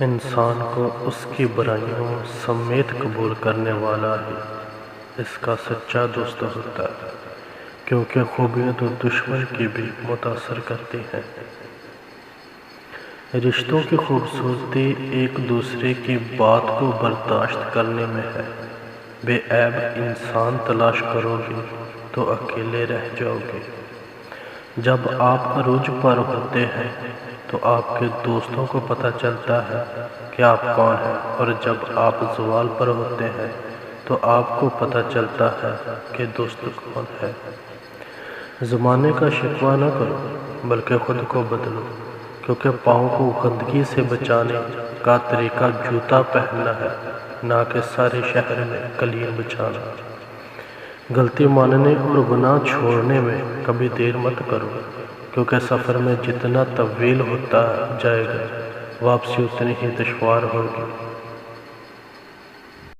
انسان کو اس کی برائیوں سمیت قبول کرنے والا ہی اس کا سچا دوست ہوتا ہے، کیونکہ خوبیاں تو دشمن کی بھی متاثر کرتی ہیں۔ رشتوں کی خوبصورتی ایک دوسرے کی بات کو برداشت کرنے میں ہے۔ بے عیب انسان تلاش کرو گے تو اکیلے رہ جاؤ گے۔ جب آپ عروج پر ہوتے ہیں تو آپ کے دوستوں کو پتہ چلتا ہے کہ آپ کون ہیں، اور جب آپ زوال پر ہوتے ہیں تو آپ کو پتہ چلتا ہے کہ دوست کون ہے۔ زمانے کا شکوہ نہ کرو بلکہ خود کو بدلو، کیونکہ پاؤں کو گندگی سے بچانے کا طریقہ جوتا پہننا ہے، نہ کہ سارے شہر میں قلین بچھانا۔ غلطی ماننے اور گناہ چھوڑنے میں کبھی دیر مت کرو، کیونکہ سفر میں جتنا طویل ہوتا جائے گا واپسی اتنی ہی دشوار ہوگی۔